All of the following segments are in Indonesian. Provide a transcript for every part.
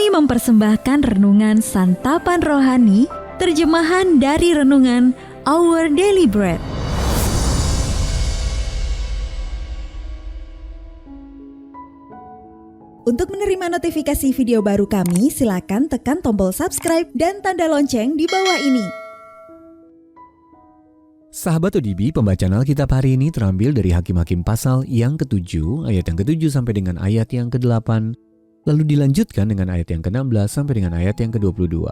Kami mempersembahkan renungan Santapan Rohani, terjemahan dari renungan Our Daily Bread. Untuk menerima notifikasi video baru kami, silakan tekan tombol subscribe dan tanda lonceng di bawah ini. Sahabat ODB, pembacaan Alkitab hari ini terambil dari Hakim-Hakim pasal yang ke-7, ayat yang ke-7 sampai dengan ayat yang ke-8, lalu dilanjutkan dengan ayat yang ke-16 sampai dengan ayat yang ke-22.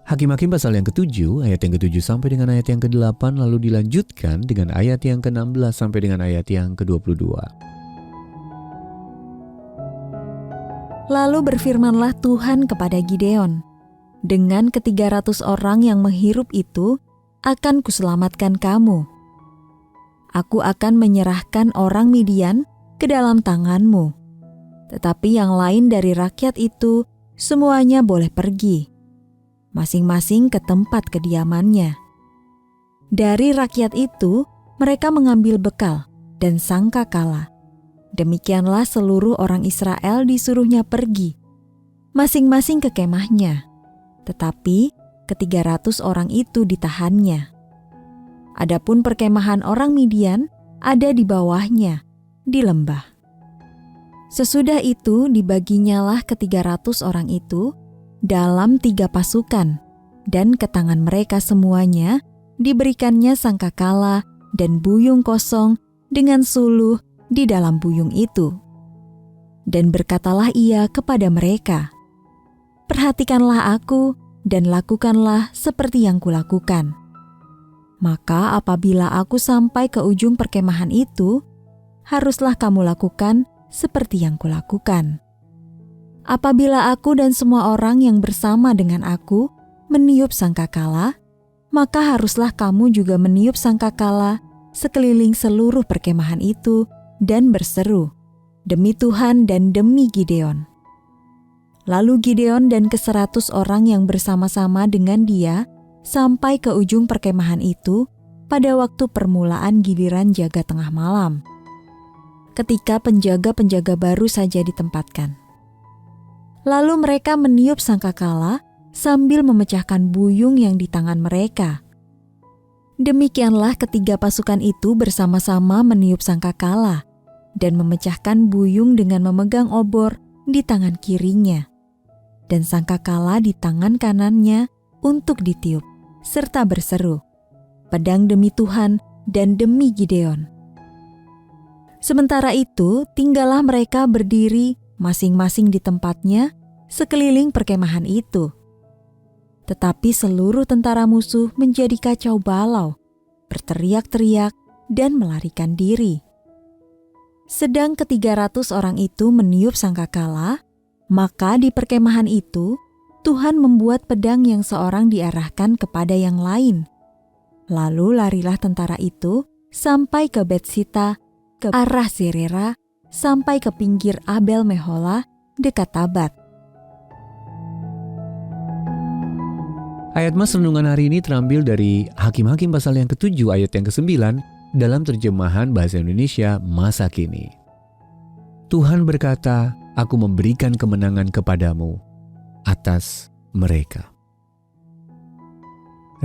Hakim-Hakim pasal yang ke-7, ayat yang ke-7 sampai dengan ayat yang ke-8, lalu dilanjutkan dengan ayat yang ke-16 sampai dengan ayat yang ke-22. Lalu berfirmanlah Tuhan kepada Gideon, dengan ke-300 orang yang menghirup itu, akan kuselamatkan kamu. Aku akan menyerahkan orang Midian ke dalam tanganmu. Tetapi yang lain dari rakyat itu, semuanya boleh pergi, masing-masing ke tempat kediamannya. Dari rakyat itu, mereka mengambil bekal dan sangkakala. Demikianlah seluruh orang Israel disuruhnya pergi, masing-masing ke kemahnya. Tetapi ke-300 orang itu ditahannya. Adapun perkemahan orang Midian ada di bawahnya, di lembah. Sesudah itu dibaginyalah ke-300 orang itu dalam 3 pasukan, dan ke tangan mereka semuanya diberikannya sangkakala dan buyung kosong dengan suluh di dalam buyung itu. Dan berkatalah ia kepada mereka, "Perhatikanlah aku dan lakukanlah seperti yang kulakukan. Maka apabila aku sampai ke ujung perkemahan itu, haruslah kamu lakukan seperti yang kulakukan. Apabila aku dan semua orang yang bersama dengan aku meniup sangkakala, maka haruslah kamu juga meniup sangkakala sekeliling seluruh perkemahan itu dan berseru, 'Demi Tuhan dan demi Gideon.' Lalu Gideon dan ke-100 orang yang bersama-sama dengan dia sampai ke ujung perkemahan itu pada waktu permulaan giliran jaga tengah malam, ketika penjaga-penjaga baru saja ditempatkan. Lalu mereka meniup sangkakala sambil memecahkan buyung yang di tangan mereka. Demikianlah ketiga pasukan itu bersama-sama meniup sangkakala dan memecahkan buyung dengan memegang obor di tangan kirinya, dan sangkakala di tangan kanannya untuk ditiup, serta berseru, 'Pedang demi Tuhan dan demi Gideon.' Sementara itu, tinggallah mereka berdiri masing-masing di tempatnya sekeliling perkemahan itu. Tetapi seluruh tentara musuh menjadi kacau balau, berteriak-teriak dan melarikan diri. Sedang ke-300 orang itu meniup sangkakala, maka di perkemahan itu, Tuhan membuat pedang yang seorang diarahkan kepada yang lain. Lalu larilah tentara itu sampai ke Betsita, ke arah Zerera, sampai ke pinggir Abel Mehola dekat Tabat. Ayat mas renungan hari ini terambil dari Hakim-Hakim pasal yang ke-7 ayat yang ke-9 dalam terjemahan bahasa Indonesia masa kini. Tuhan berkata, "Aku memberikan kemenangan kepadamu atas mereka."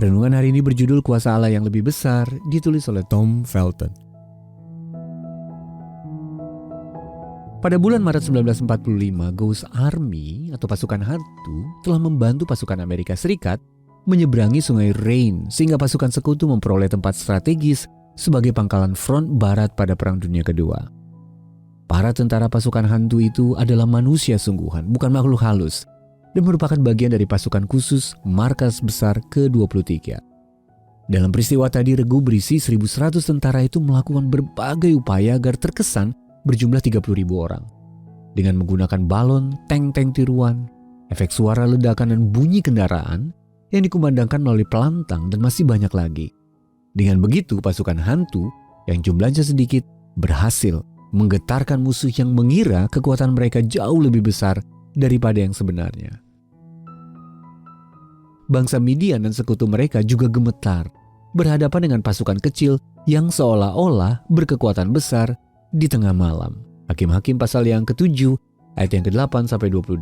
Renungan hari ini berjudul Kuasa Allah yang Lebih Besar, ditulis oleh Tom Felton. Pada bulan Maret 1945, Ghost Army atau pasukan hantu telah membantu pasukan Amerika Serikat menyeberangi sungai Rhine sehingga pasukan sekutu memperoleh tempat strategis sebagai pangkalan front barat pada Perang Dunia Kedua. Para tentara pasukan hantu itu adalah manusia sungguhan, bukan makhluk halus, dan merupakan bagian dari pasukan khusus Markas Besar ke-23. Dalam peristiwa tadi, regu berisi 1.100 tentara itu melakukan berbagai upaya agar terkesan berjumlah 30.000 orang. Dengan menggunakan balon, tank-tank tiruan, efek suara ledakan dan bunyi kendaraan yang dikumandangkan melalui pelantang dan masih banyak lagi. Dengan begitu, pasukan hantu yang jumlahnya sedikit berhasil menggetarkan musuh yang mengira kekuatan mereka jauh lebih besar daripada yang sebenarnya. Bangsa Midian dan sekutu mereka juga gemetar berhadapan dengan pasukan kecil yang seolah-olah berkekuatan besar di tengah malam. Hakim-Hakim pasal yang ke-7 ayat yang ke-8 sampai 22.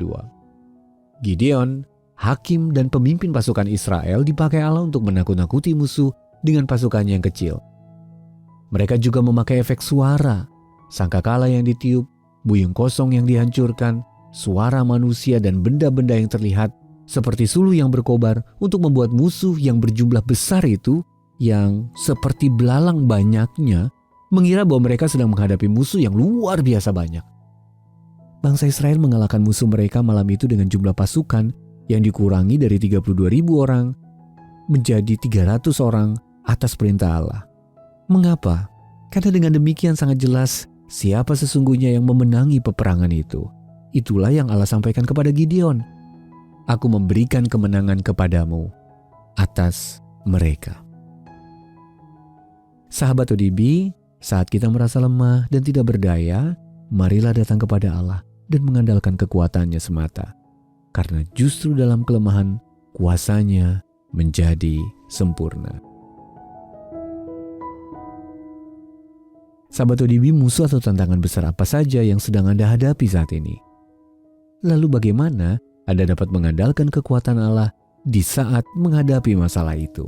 Gideon, hakim dan pemimpin pasukan Israel dipakai Allah untuk menakut-nakuti musuh dengan pasukannya yang kecil. Mereka juga memakai efek suara, sangkakala yang ditiup, buyung kosong yang dihancurkan, suara manusia dan benda-benda yang terlihat seperti suluh yang berkobar untuk membuat musuh yang berjumlah besar itu, yang seperti belalang banyaknya, mengira bahwa mereka sedang menghadapi musuh yang luar biasa banyak. Bangsa Israel mengalahkan musuh mereka malam itu dengan jumlah pasukan yang dikurangi dari 32.000 orang menjadi 300 orang atas perintah Allah. Mengapa? Karena dengan demikian sangat jelas siapa sesungguhnya yang memenangi peperangan itu. Itulah yang Allah sampaikan kepada Gideon. Aku memberikan kemenangan kepadamu atas mereka. Sahabat ODB, saat kita merasa lemah dan tidak berdaya, marilah datang kepada Allah dan mengandalkan kekuatannya semata. Karena justru dalam kelemahan, kuasanya menjadi sempurna. Sahabat ODB, musuh atau tantangan besar apa saja yang sedang Anda hadapi saat ini? Lalu bagaimana Anda dapat mengandalkan kekuatan Allah di saat menghadapi masalah itu?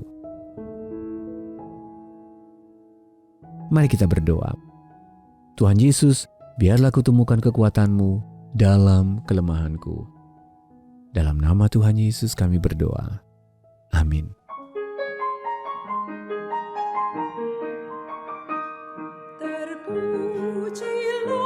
Mari kita berdoa. Tuhan Yesus, biarlah kutemukan kekuatan-Mu dalam kelemahanku. Dalam nama Tuhan Yesus kami berdoa. Amin. Terpujilah